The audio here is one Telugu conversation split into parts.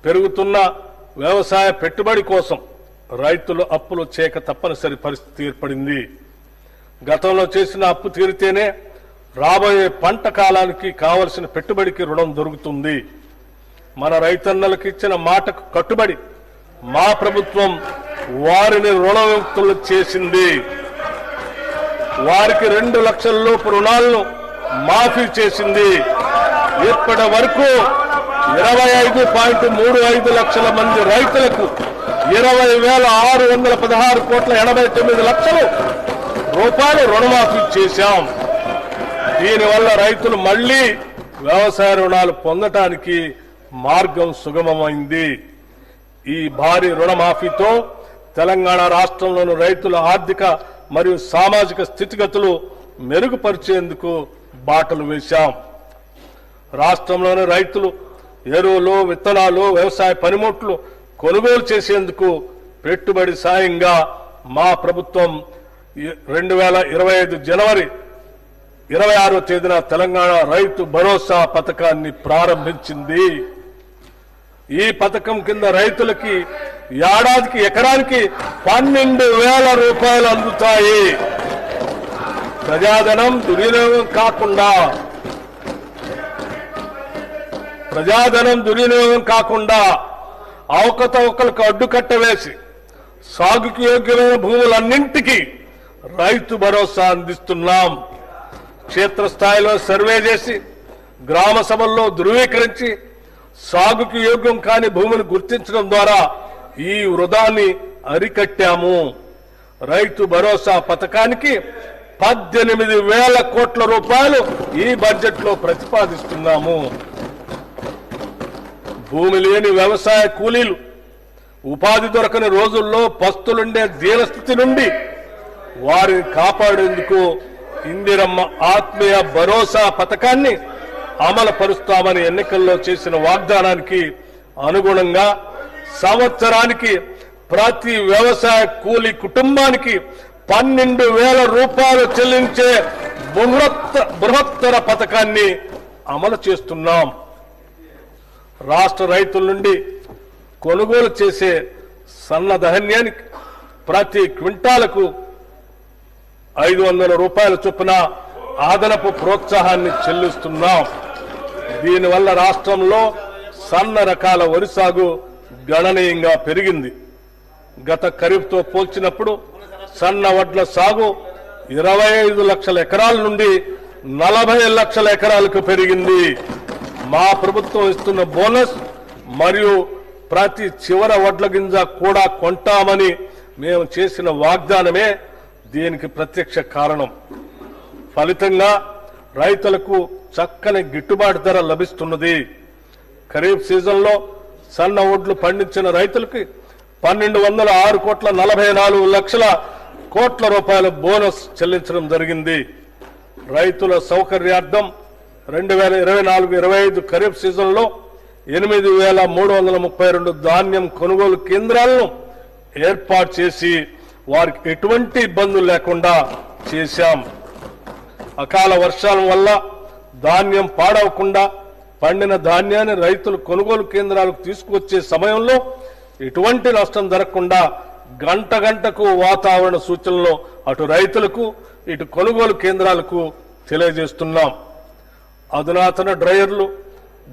పెరుగుతున్న వ్యవసాయ పెట్టుబడి కోసం రైతులు అప్పులు చేయక తప్పనిసరి పరిస్థితి ఏర్పడింది. గతంలో చేసిన అప్పు తీరితేనే రాబోయే పంట కాలానికి కావలసిన పెట్టుబడికి రుణం దొరుకుతుంది. మన రైతన్నలకు ఇచ్చిన మాటకు కట్టుబడి మా ప్రభుత్వం వారిని రుణవిముక్తులు చేసింది. వారికి 2 లక్షల లోపు రుణాలను మాఫీ చేసింది. ఇప్పటి వరకు 25.35 లక్షల మంది రైతులకు 20,616 కోట్ల 89 లక్షల రూపాయలు రుణమాఫీ చేశాం. దీనివల్ల రైతులు మళ్లీ వ్యవసాయ రుణాలు పొందటానికి మార్గం సుగమమైంది. ఈ భారీ రుణమాఫీతో తెలంగాణ రాష్ట్రంలోని రైతుల ఆర్థిక మరియు సామాజిక స్థితిగతులు మెరుగుపరిచేందుకు బాటలు వేశాం. రాష్ట్రంలోని రైతులు ఎరువులు, విత్తనాలు, వ్యవసాయ పనిముట్లు కొనుగోలు చేసేందుకు పెట్టుబడి సాయంగా మా ప్రభుత్వం 2025 జనవరి 26వ తేదీన తెలంగాణ రైతు భరోసా పథకాన్ని ప్రారంభించింది. ఈ పథకం కింద రైతులకి ఏడాదికి ఎకరానికి 12,000 రూపాయలు అందుతాయి. ప్రజాధనం దుర్వినియోగం కాకుండా అవకతవకలకు అడ్డుకట్ట వేసి సాగుకు యోగ్యమైన భూములన్నింటికీ రైతు భరోసా అందిస్తున్నాం. క్షేత్రస్థాయిలో సర్వే చేసి గ్రామ సభల్లో ధృవీకరించి సాగుకు యోగ్యం కాని భూమిని గుర్తించడం ద్వారా ఈ వృధాన్ని అరికట్టాము. రైతు భరోసా పథకానికి 18,000 కోట్ల రూపాయలు ఈ బడ్జెట్ లో ప్రతిపాదిస్తున్నాము. భూమి లేని వ్యవసాయ కూలీలు ఉపాధి దొరకని రోజుల్లో పస్తులుండే దీనస్థితి నుండి వారిని కాపాడేందుకు ఇందిరమ్మ ఆత్మీయ భరోసా పథకాన్ని అమలు పరుస్తామని ఎన్నికల్లో చేసిన వాగ్దానానికి అనుగుణంగా సంవత్సరానికి ప్రతి వ్యవసాయ కూలీ కుటుంబానికి 12,000 రూపాయలు చెల్లించే బృహత్తర పథకాన్ని అమలు చేస్తున్నాం. రాష్ట్ర రైతుల నుండి కొనుగోలు చేసే సన్న ధాన్యానికి ప్రతి క్వింటాలకు 500 రూపాయల చొప్పున అదనపు ప్రోత్సాహాన్ని చెల్లిస్తున్నాం. దీనివల్ల రాష్ట్రంలో సన్న రకాల వరి సాగు గణనీయంగా పెరిగింది. గత ఖరీఫ్తో పోల్చినప్పుడు సన్న వడ్ల సాగు 25 లక్షల ఎకరాల నుండి 40 లక్షల ఎకరాలకు పెరిగింది. మా ప్రభుత్వం ఇస్తున్న బోనస్ మరియు ప్రతి చివర వడ్ల గింజ కూడా కొంటామని మేము చేసిన వాగ్దానమే దీనికి ప్రత్యక్ష కారణం. ఫలితంగా రైతులకు చక్కని గిట్టుబాటు ధర లభిస్తున్నది. ఖరీఫ్ సీజన్లో సన్న వడ్లు పండించిన రైతులకి 1,206 కోట్ల 44 లక్షల కోట్ల రూపాయల బోనస్ చెల్లించడం జరిగింది. రైతుల సౌకర్యార్థం 2024-25 ఖరీఫ్ సీజన్లో 8,332 ధాన్యం కొనుగోలు కేంద్రాలను ఏర్పాటు చేసి వారికి ఎటువంటి ఇబ్బందులు లేకుండా చేశాం. అకాల వర్షాల వల్ల ధాన్యం పాడవకుండా పండిన ధాన్యాన్ని రైతులు కొనుగోలు కేంద్రాలకు తీసుకువచ్చే సమయంలో ఎటువంటి నష్టం జరగకుండా గంటకు వాతావరణ సూచనలు అటు రైతులకు ఇటు కొనుగోలు కేంద్రాలకు తెలియజేస్తున్నాం. అధునాతన డ్రైయర్లు,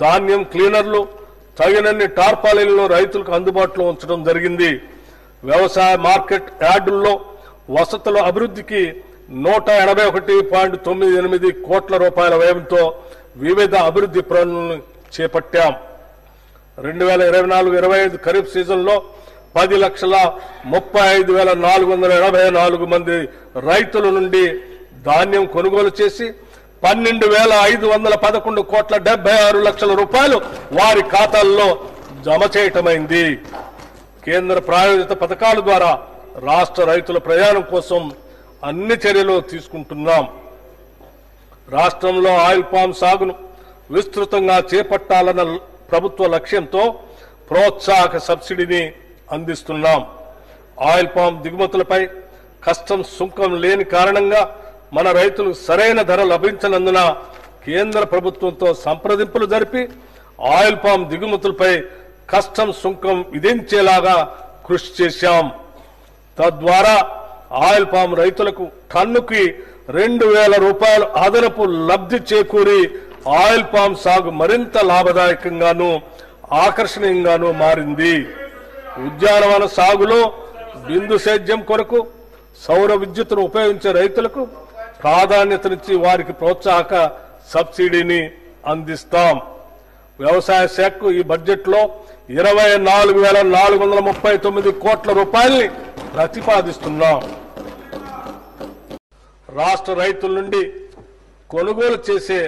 ధాన్యం క్లీనర్లు, తగినన్ని టార్పాలిన్లను రైతులకు అందుబాటులో ఉంచడం జరిగింది. వ్యవసాయ మార్కెట్ యార్డుల్లో వసతుల అభివృద్ధికి 181.98 కోట్ల రూపాయల వ్యయంతో వివిధ అభివృద్ధి పనులను చేపట్టాం. 2024-25 ఖరీఫ్ సీజన్లో 10,35,484 మంది రైతుల నుండి ధాన్యం కొనుగోలు చేసి 12,511 కోట్ల 76 లక్షల రూపాయలు వారి ఖాతాల్లో జమ చేయటమైంది. కేంద్ర ప్రాయోజిత పథకాల ద్వారా రాష్ట్ర రైతుల ప్రయాణం కోసం అన్ని చర్యలు తీసుకుంటున్నాం. రాష్ట్రంలో ఆయిల్ పామ్ సాగును విస్తృతంగా చేపట్టాలన్న ప్రభుత్వ లక్ష్యంతో ప్రోత్సాహక సబ్సిడీని అందిస్తున్నాం. ఆయిల్ పామ్ దిగుమతులపై కస్టమ్స్ సుంకం లేని కారణంగా మన రైతులకు సరైన ధర లభించనందున కేంద్ర ప్రభుత్వంతో సంప్రదింపులు జరిపి ఆయిల్ పామ్ దిగుమతులపై కస్టమ్స్ సుంకం విధించేలాగా కృషి చేశాం. తద్వారా ఆయిల్ పామ్ రైతులకు టన్నుకి 2,000 రూపాయలు అదనపు లబ్ధి చేకూరి ఆయిల్ పామ్ సాగు మరింత లాభదాయకంగాను ఆకర్షణీయంగాను మారింది. ఉద్యానవన సాగులో బిందు సేద్యం కొరకు సౌర విద్యుత్తును ఉపయోగించే రైతులకు ప్రాధాన్యతనిచ్చి వారికి ప్రోత్సాహక సబ్సిడీని అందిస్తాం. వ్యవసాయ శాఖకు ఈ బడ్జెట్లో 24,439 కోట్ల రూపాయల్ని ప్రతిపాదిస్తున్నాం. రాష్ట్ర రైతుల నుండి కొనుగోలు చేసే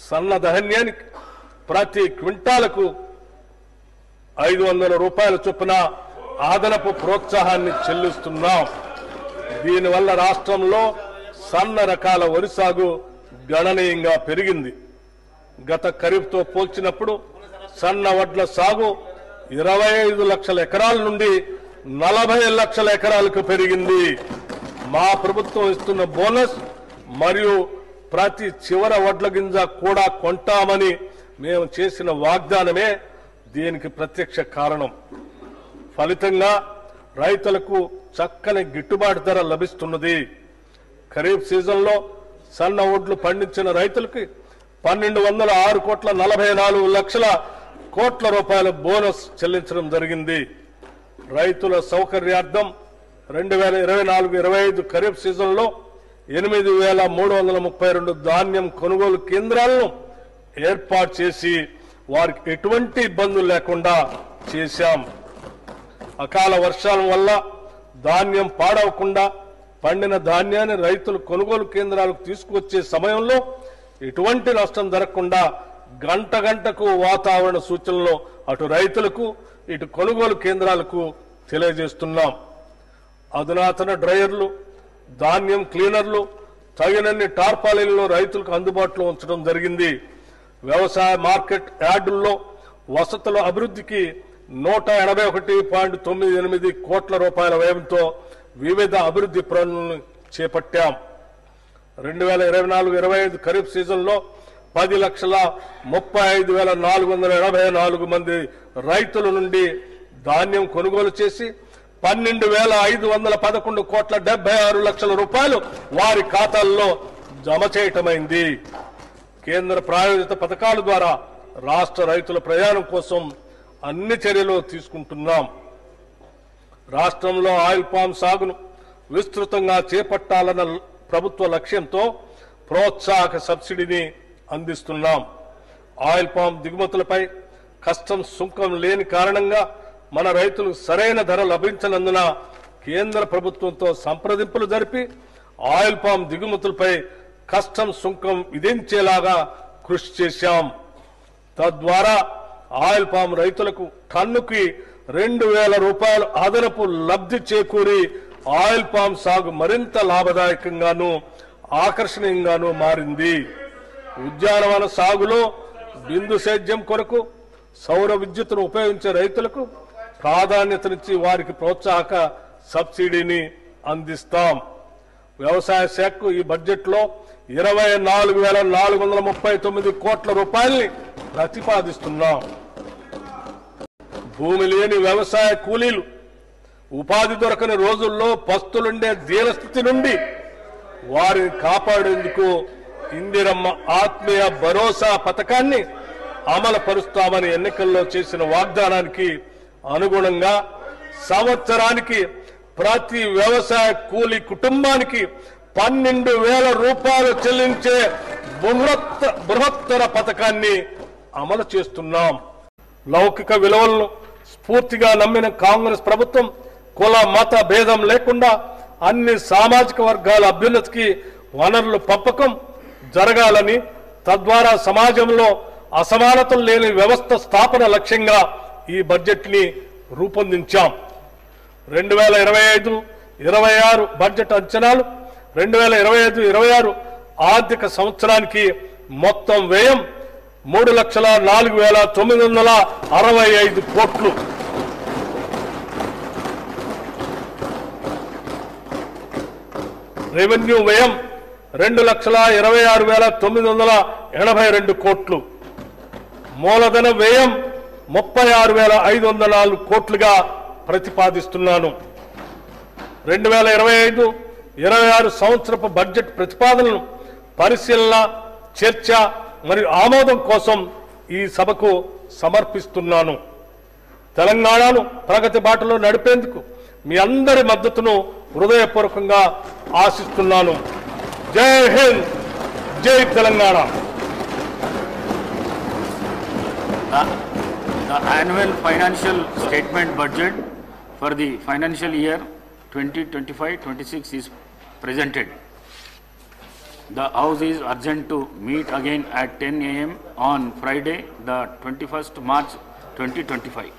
సన్న ధాన్యానికి ప్రతి క్వింటాలకు 500 రూపాయల చొప్పున అదనపు ప్రోత్సాహాన్ని చెల్లిస్తున్నాం. దీనివల్ల రాష్ట్రంలో సన్న రకాల వరి సాగు గణనీయంగా పెరిగింది. గత ఖరీఫ్తో పోల్చినప్పుడు సన్న వడ్ల సాగు 25 లక్షల ఎకరాల నుండి 40 లక్షల ఎకరాలకు పెరిగింది. మా ప్రభుత్వం ఇస్తున్న బోనస్ మరియు ప్రతి చివర వడ్ల గింజ కూడా కొంటామని మేము చేసిన వాగ్దానమే దీనికి ప్రత్యక్ష కారణం. ఫలితంగా రైతులకు చక్కని గిట్టుబాటు ధర లభిస్తున్నది. ఖరీఫ్ సీజన్లో సన్న వడ్లు పండించిన రైతులకి 1,206,44 కోట్ల రూపాయల బోనస్ చెల్లించడం జరిగింది. రైతుల సౌకర్యార్థం 2024-25 ఖరీఫ్ సీజన్లో 8,332 ధాన్యం కొనుగోలు కేంద్రాలను ఏర్పాటు చేసి వారికి ఎటువంటి ఇబ్బందులు లేకుండా చేశాం. అకాల వర్షాల వల్ల ధాన్యం పాడవకుండా పండిన ధాన్యాన్ని రైతులు కొనుగోలు కేంద్రాలకు తీసుకువచ్చే సమయంలో ఎటువంటి నష్టం జరగకుండా గంట గంటకు వాతావరణ సూచనలు అటు రైతులకు ఇటు కొనుగోలు కేంద్రాలకు తెలియజేస్తున్నాం. అధునాతన డ్రైయర్లు, ధాన్యం క్లీనర్లు, తగినన్ని టార్పాలిన్లు రైతులకు అందుబాటులో ఉంచడం జరిగింది. వ్యవసాయ మార్కెట్ యార్డుల్లో వసతుల అభివృద్ధికి 181.98 కోట్ల రూపాయల వ్యయంతో వివిధ అభివృద్ధి పనులను చేపట్టాం. 2024-25 ఖరీఫ్ సీజన్లో 10,35,484 మంది రైతుల నుండి ధాన్యం కొనుగోలు చేసి 12,511 కోట్ల 76 లక్షల రూపాయలు వారి ఖాతాల్లో జమ చేయటమైంది. కేంద్ర ప్రాయోజిత పథకాల ద్వారా రాష్ట్ర రైతుల ప్రయాణం కోసం అన్ని చర్యలు తీసుకుంటున్నాం. రాష్ట్రంలో ఆయిల్ పామ్ సాగును విస్తృతంగా చేపట్టాలన్న ప్రభుత్వ లక్ష్యంతో ప్రోత్సాహక సబ్సిడీని అందిస్తున్నాం. ఆయిల్ పామ్ దిగుమతులపై కస్టమ్స్ సుంకం లేని కారణంగా మన రైతులకు సరైన ధర లభించనందున కేంద్ర ప్రభుత్వంతో సంప్రదింపులు జరిపి ఆయిల్ పామ్ దిగుమతులపై కస్టమ్స్ సుంకం విధించేలాగా కృషి చేశాం. తద్వారా ఆయిల్ పామ్ రైతులకు టన్నుకి 2,000 రూపాయలు అదనపు లబ్ధి చేకూరి ఆయిల్ పామ్ సాగు మరింత లాభదాయకంగాను ఆకర్షణీయంగాను మారింది. ఉద్యానవన సాగులో బిందు సేద్యం కొరకు సౌర విద్యుత్తును ఉపయోగించే రైతులకు ప్రాధాన్యతనిచ్చి వారికి ప్రోత్సాహక సబ్సిడీని అందిస్తాం. వ్యవసాయ శాఖకు ఈ బడ్జెట్లో 24,439 కోట్ల రూపాయల్ని ప్రతిపాదిస్తున్నాం. భూమి లేని వ్యవసాయ కూలీలు ఉపాధి దొరకని రోజుల్లో పస్తులుండే దీనస్థితి నుండి వారిని కాపాడేందుకు ఇందిరమ్మ ఆత్మీయ భరోసా పథకాన్ని అమలు పరుస్తామని ఎన్నికల్లో చేసిన వాగ్దానానికి అనుగుణంగా సంవత్సరానికి ప్రతి వ్యవసాయ కూలీ కుటుంబానికి 12,000 రూపాయలు చెల్లించే బృహత్తర పథకాన్ని అమలు చేస్తున్నాం. లౌకిక విలువలను స్ఫూర్తిగా నమ్మిన కాంగ్రెస్ ప్రభుత్వం కుల మత భేదం లేకుండా అన్ని సామాజిక వర్గాల అభ్యున్నతికి వనరులు పంపకం జరగాలని, తద్వారా సమాజంలో అసమానతలు లేని వ్యవస్థ స్థాపన లక్ష్యంగా ఈ బడ్జెట్ ని రూపొందించాం. 2025-26 బడ్జెట్ అంచనాలు 2025-26 ఆర్థిక సంవత్సరానికి మొత్తం వ్యయం 3,04,965 కోట్లు. రెవెన్యూ వ్యయం 2,26,982 కోట్లు. మూలధన వ్యయం 36,504 కోట్లుగా ప్రతిపాదిస్తున్నాను. 2025-26 సంవత్సరపు బడ్జెట్ ప్రతిపాదనలను పరిశీలన, చర్చ మరియు ఆమోదం కోసం ఈ సభకు సమర్పిస్తున్నాను. తెలంగాణను ప్రగతి బాటలో నడిపేందుకు మీ అందరి మద్దతును హృదయపూర్వకంగా ఆశిస్తున్నాను. జై హింద్, జై Telangana. The annual financial statement budget for the financial year 2025-26 is presented. The House is urgent to meet again at 10 a.m. on Friday, the 21st March 2025.